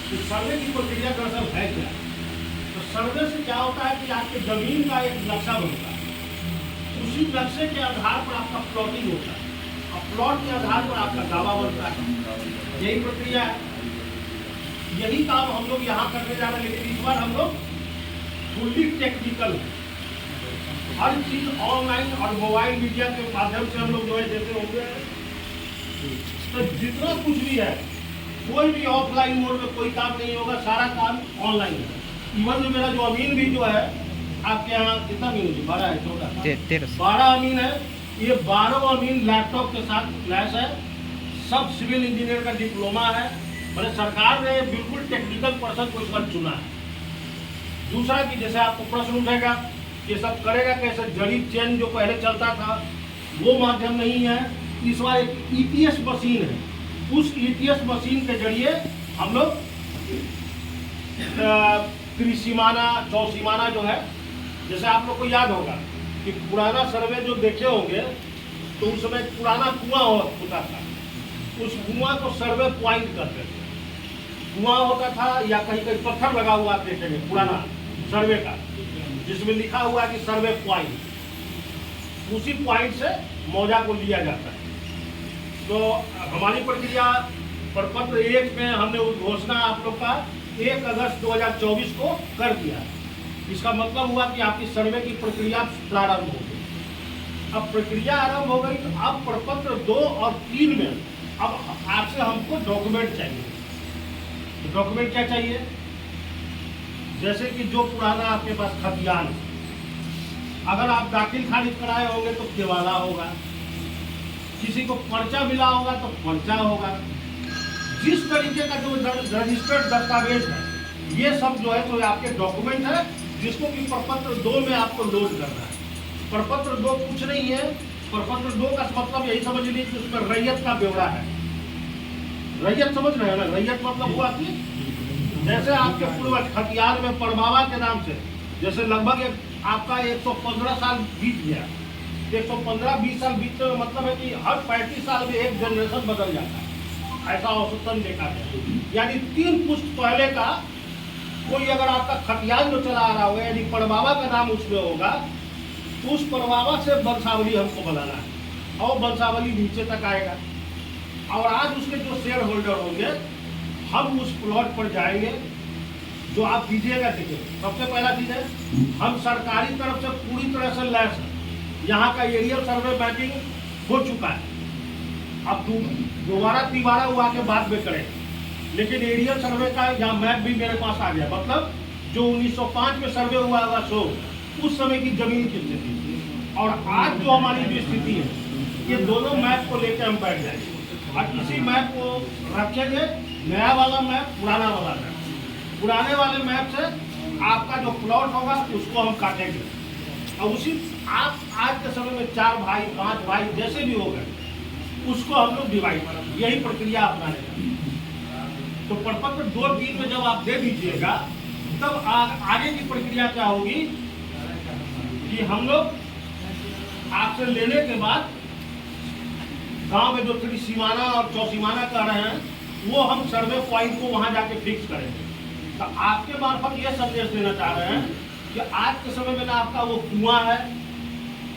कि सर्वे की प्रक्रिया दरअसल है क्या। तो सर्वे से क्या होता है कि आपके जमीन का एक नक्शा बनता है, उसी नक्शे के आधार पर आपका प्लॉटिंग होता है और प्लॉट के आधार पर आपका दावा बनता है। यही प्रक्रिया है, यही काम हम लोग यहाँ करने जा रहे हैं। लेकिन इस बार हम लोग फुल्ली टेक्निकल है, हर चीज ऑनलाइन और मोबाइल मीडिया के माध्यम से हम लोग जो है देते होंगे। तो जितना कुछ भी है, कोई भी ऑफलाइन मोड में कोई काम नहीं होगा, सारा काम ऑनलाइन है। इवन जो मेरा जो अमीन भी जो है आपके यहाँ कितना अमीन है, 12 है, 14 12 अमीन है। ये 12 अमीन लैपटॉप के साथ लैस है, सब सिविल इंजीनियर का डिप्लोमा है। मतलब सरकार ने बिल्कुल टेक्निकल पर्सन को इस बार चुना है। दूसरा कि जैसे आपको प्रश्न उठेगा ये सब करेगा कैसे, जड़ी चेन जो पहले चलता था वो माध्यम नहीं है। इस बार एक ईटीएस मशीन है, उस ईटीएस मशीन के जरिए हम लोग त्रिसीमाना चौसीमाना जो है, जैसे आप लोग को याद होगा कि पुराना सर्वे जो देखे होंगे तो उस समय पुराना कुआं होता था, उस कुआं को सर्वे पॉइंट करते थे। कुआं होता था या कहीं कहीं पत्थर लगा हुआ आप देखेंगे पुराना सर्वे का, जिसमें लिखा हुआ है कि सर्वे पॉइंट। उसी पॉइंट से मौजा को लिया जाता है। तो हमारी प्रक्रिया प्रपत्र 1 में हमने घोषणा आप लोग का 1 अगस्त 2024 को कर दिया। इसका मतलब हुआ कि आपकी सर्वे की प्रक्रिया प्रारंभ हो गई। अब प्रक्रिया आरंभ हो गई तो अब प्रपत्र 2 और 3 में अब आपसे हमको डॉक्यूमेंट चाहिए। तो डॉक्यूमेंट क्या चाहिए, जैसे कि जो पुराना आपके पास खतियान, अगर आप दाखिल खारिज कराए होंगे तो केवाला होगा, किसी को पर्चा मिला होगा तो पर्चा होगा। जिस तरीके का जो रजिस्टर्ड दस्तावेज है ये सब जो है तो आपके डॉक्यूमेंट है, जिसको कि प्रपत्र 2 में आपको लोड करना है। प्रपत्र 2 कुछ नहीं है, प्रपत्र 2 का मतलब यही समझ लीजिए कि उसमें रैयत का ब्यौरा है। रैयत समझ रहे हैं ना, रैयत मतलब हुआ कि जैसे आपके पूर्वज खतियान में परबावा के नाम से, जैसे लगभग आपका 115 साल बीत गया, 115-20 साल बीतने का मतलब है कि हर 35 साल में एक जनरेशन बदल जाता है, ऐसा औसतन देखा गया। यानी 3 पुश्त पहले का कोई अगर आपका खतियान जो चला आ रहा होगा, यानी परबावा का नाम उसमें होगा, तो उस परबावा से वंशावली हमको बनाना है और वंशावली नीचे तक आएगा। और आज उसके जो शेयर होल्डर होंगे, हम उस प्लॉट पर जाएंगे जो आप दीजिएगा। देखिए सबसे पहला चीज है, हम सरकारी तरफ से पूरी तरह से लैस है। यहाँ का एरियल सर्वे मैपिंग हो चुका है, अब दोबारा तिबारा हुआ के बाद में करें, लेकिन एरियल सर्वे का यहाँ मैप भी मेरे पास आ गया। मतलब जो 1905 में सर्वे हुआ होगा सो उस समय की जमीन की स्थिति और आज जो हमारी जो स्थिति है, ये दोनों मैप को लेकर हम बैठ जाएंगे और इसी मैप को रखेंगे। नया वाला मैप, पुराना वाला मैप, पुराने वाले मैप से आपका जो प्लॉट होगा उसको हम काटेंगे और उसी आप आज के समय में 4 भाई 5 भाई जैसे भी हो गए उसको हम लोग डिवाइड करेंगे। यही प्रक्रिया अपनाने तो प्रपत्र 2-3 में जब आप दे दीजिएगा तब आगे की प्रक्रिया क्या होगी कि हम लोग आपसे लेने के बाद गांव में जो त्रिसीमाना और चौसीमाना कर रहे हैं वो हम सर्वे पॉइंट को वहां जाके फिक्स करेंगे। तो आपके मार्फत ये संदेश देना चाह रहे हैं कि आज के समय में ना आपका वो कुआं है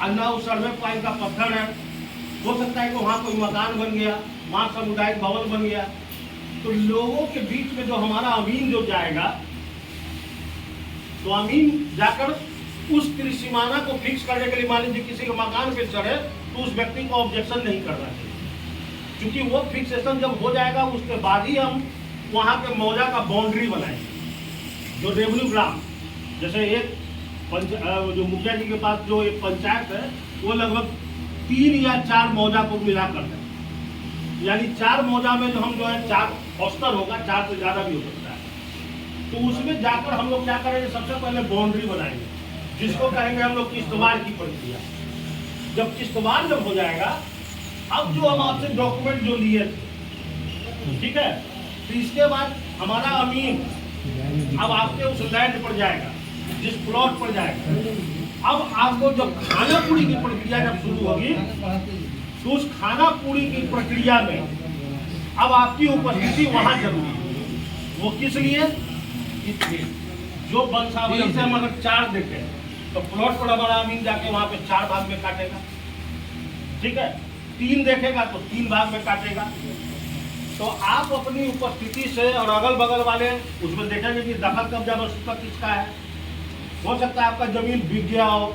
और ना वो सर्वे पॉइंट का पत्थर है। हो सकता है कि वहाँ कोई मकान बन गया, वहाँ सामुदायिक भवन बन गया, तो लोगों के बीच में जो हमारा अमीन जो जाएगा, तो अमीन जाकर उस त्रिसीमाना को फिक्स करने के लिए मान लीजिए किसी के मकान पे चढ़े तो उस व्यक्ति को ऑब्जेक्शन नहीं करना चाहिए, क्योंकि वो फिक्सेशन जब हो जाएगा उसके बाद ही हम वहाँ के मौजा का बाउंड्री बनाएंगे। जो रेवेन्यू ग्राम, जैसे एक जो मुखिया जी के पास जो एक पंचायत है वो लगभग 3 या 4 मौजा को मिलाकर है, यानी 4 मौजा में जो हम जो है 4 औसतन होगा, 4 से ज़्यादा भी हो सकता है। तो उसमें जाकर हम लोग क्या करेंगे, सबसे पहले बाउंड्री बनाएंगे जिसको कहेंगे हम लोग किश्तवाड़ की प्रक्रिया। जब किश्तवाड़ जब हो जाएगा, अब जो हम आपसे डॉक्यूमेंट जो लिए थे, ठीक है, तो इसके बाद हमारा अमीन अब आपके उस लैंड पर जाएगा, जिस प्लॉट पर जाएगा। अब आपको जब खाना पूरी की प्रक्रिया जब शुरू होगी तो उस खाना पूरी की प्रक्रिया में अब आपकी उपस्थिति वहां जरूरी है। वो किस लिए? इसलिए जो वंशावली से हम अगर 4 देखें तो प्लॉट पर हमारा अमीन जाके वहां पे 4 भाग में काटेगा, ठीक है। 3 देखेगा तो 3 भाग में काटेगा। तो आप अपनी उपस्थिति से और अगल बगल वाले उसमें देखेंगे कि दखल कब्जा वस्तुता किसका है। हो सकता है आपका जमीन बिक गया हो,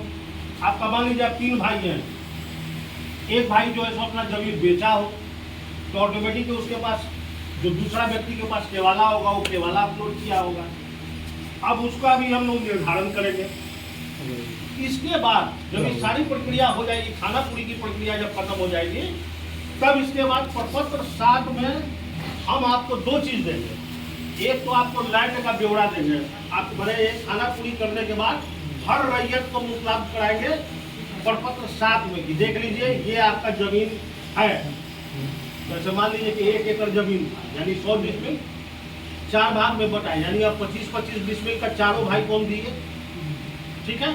आपका मान लीजिए 3 भाई हैं, एक भाई जो है सो अपना जमीन बेचा हो तो ऑटोमेटिक उसके पास जो दूसरा व्यक्ति के पास केवाला होगा वो केवाला अपलोड किया होगा। अब उसका भी हम लोग निर्धारण करेंगे। इसके बाद जब ये सारी प्रक्रिया हो जाएगी, खाना पूरी की प्रक्रिया जब खत्म हो जाएगी, तब इसके बाद प्रपत्र 7 में हम आपको 2 चीज देंगे। एक तो आपको लैंड का ब्यौरा देंगे, आप बड़े खाना पूरी करने के बाद हर रैयत को उपलब्ध कराएंगे प्रपत्र 7 में कि देख लीजिए ये आपका जमीन है। जैसे मान लीजिए कि 1 एकड़ जमीन यानी 100 डिसमिल 4 भाग में बटा, यानी अब 25-25 डिसमिल का चारों भाई कौन दिए, ठीक है।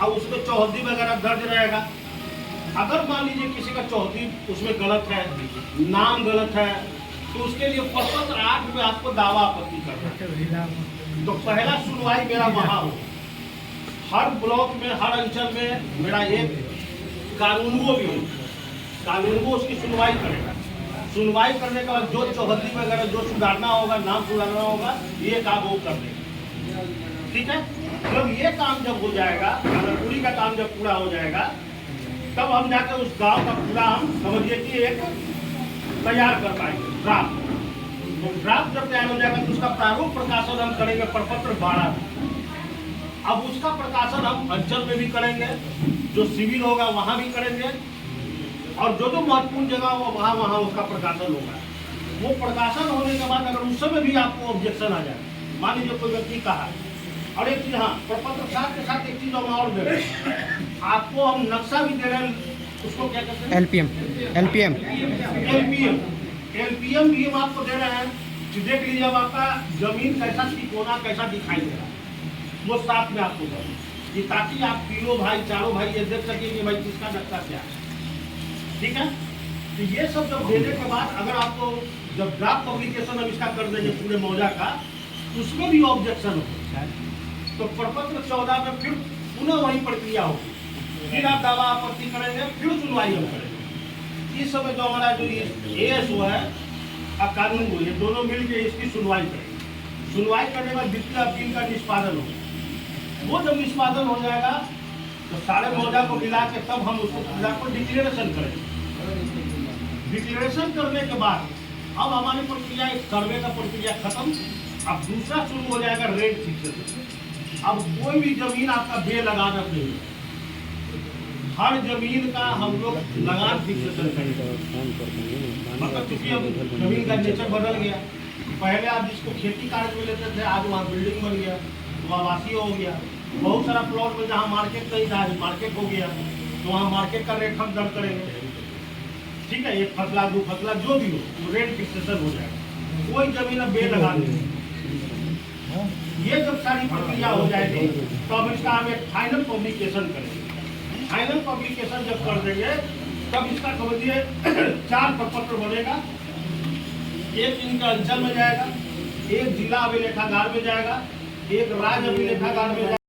अब उसमें चौहद्दी वगैरह दर्ज रहेगा। अगर मान लीजिए किसी का चौहद्दी उसमें गलत है, नाम गलत है, तो उसके लिए प्रपत्र 8 में आपको दावा आपत्ति करना है। तो पहला सुनवाई मेरा वहां हो, हर ब्लॉक में हर अंचल में मेरा एक कानूनगो भी हो, कानूनगो उसकी सुनवाई करेगा। सुनवाई करने के बाद जो चौहद्दी वगैरह जो सुधारना होगा, नाम सुधारना होगा, ये काम वो कर देगा, ठीक है। जब ये काम जब हो जाएगा, खानापुरी का काम जब पूरा हो जाएगा, तब हम जाकर उस गांव का पूरा हम समझिए कि एक तैयार कर पाएंगे ड्राफ्ट। तो ड्राफ्ट जब तैयार हो जाएगा तो उसका प्रारूप प्रकाशन हम करेंगे प्रपत्र 12 में। अब उसका प्रकाशन हम अंचल में भी करेंगे, जो सिविल होगा वहां भी करेंगे, और जो जो महत्वपूर्ण जगह हो वहां वहां उसका प्रकाशन होगा। वो प्रकाशन होने के बाद अगर उस समय भी आपको ऑब्जेक्शन आ जाए, मान लीजिए कोई व्यक्ति कहा, और एक चीज, हाँ, प्रपत्र 7 के साथ एक चीज हम और दे रहे हैं आपको, हम नक्शा भी दे रहे हैं, उसको क्या कहते हैं, एलपीएम भी हम आपको दे रहे हैं कि देख लीजिए अब आपका जमीन कैसा तिकोना कैसा दिखाई दे रहा है, वो साथ में आपको दे, कि ताकि आप तीनों भाई 4 भाई ये देख सके कि भाई किसका नक्शा क्या है, ठीक है। तो ये सब जब देने के बाद अगर आपको जब ड्राफ्ट पब्लिकेशन हम इसका कर देंगे पूरे मौजा का, उसमें भी ऑब्जेक्शन हो तो प्रपत्र 14 में फिर पुनः वही प्रक्रिया होगी, फिर आप दावा आपत्ति करेंगे, फिर सुनवाई हम करेंगे। इस समय जो हमारा जो एएसओ है और कानून को, ये दोनों मिलकर इसकी सुनवाई करेंगे। सुनवाई करने के बाद द्वितीय अपील का निष्पादन होगा। वो जब निष्पादन हो जाएगा तो सारे मौजा को मिला के तब हम उसको पूरा को डिक्लेरेशन करेंगे। डिक्लेरेशन करने के बाद अब हमारी प्रक्रिया, एक सर्वे का प्रक्रिया खत्म। अब दूसरा शुरू हो जाएगा रेट फिक्सेशन। अब कोई भी जमीन आपका बेलगान नहीं है, हर जमीन का हम लोग लगान फिक्सेशन करेंगे। मतलब क्योंकि अब जमीन का नेचर बदल गया, पहले आप जिसको खेती कार्य में लेते थे, आज वहाँ बिल्डिंग बन गया, तो आवासीय हो गया। बहुत सारा प्लॉट में जहाँ मार्केट नहीं था, मार्केट हो गया, तो वहाँ मार्केट का रेट हम दर्ज करेंगे, ठीक है। 1 फसला 2 फसला जो भी हो, वो रेट फिक्सेशन हो जाएगा। कोई जमीन अब बेलगान नहीं। ये जब सारी प्रक्रिया हो जाएगी तो अब इसका हम एक फाइनल पब्लिकेशन करेंगे। फाइनल पब्लिकेशन जब कर देंगे तब इसका समझिए 4 प्रपत्र बनेगा। एक इनका अंचल में जाएगा, एक जिला अभिलेखागार में जाएगा, एक राज्य अभिलेखागार में जाएगा।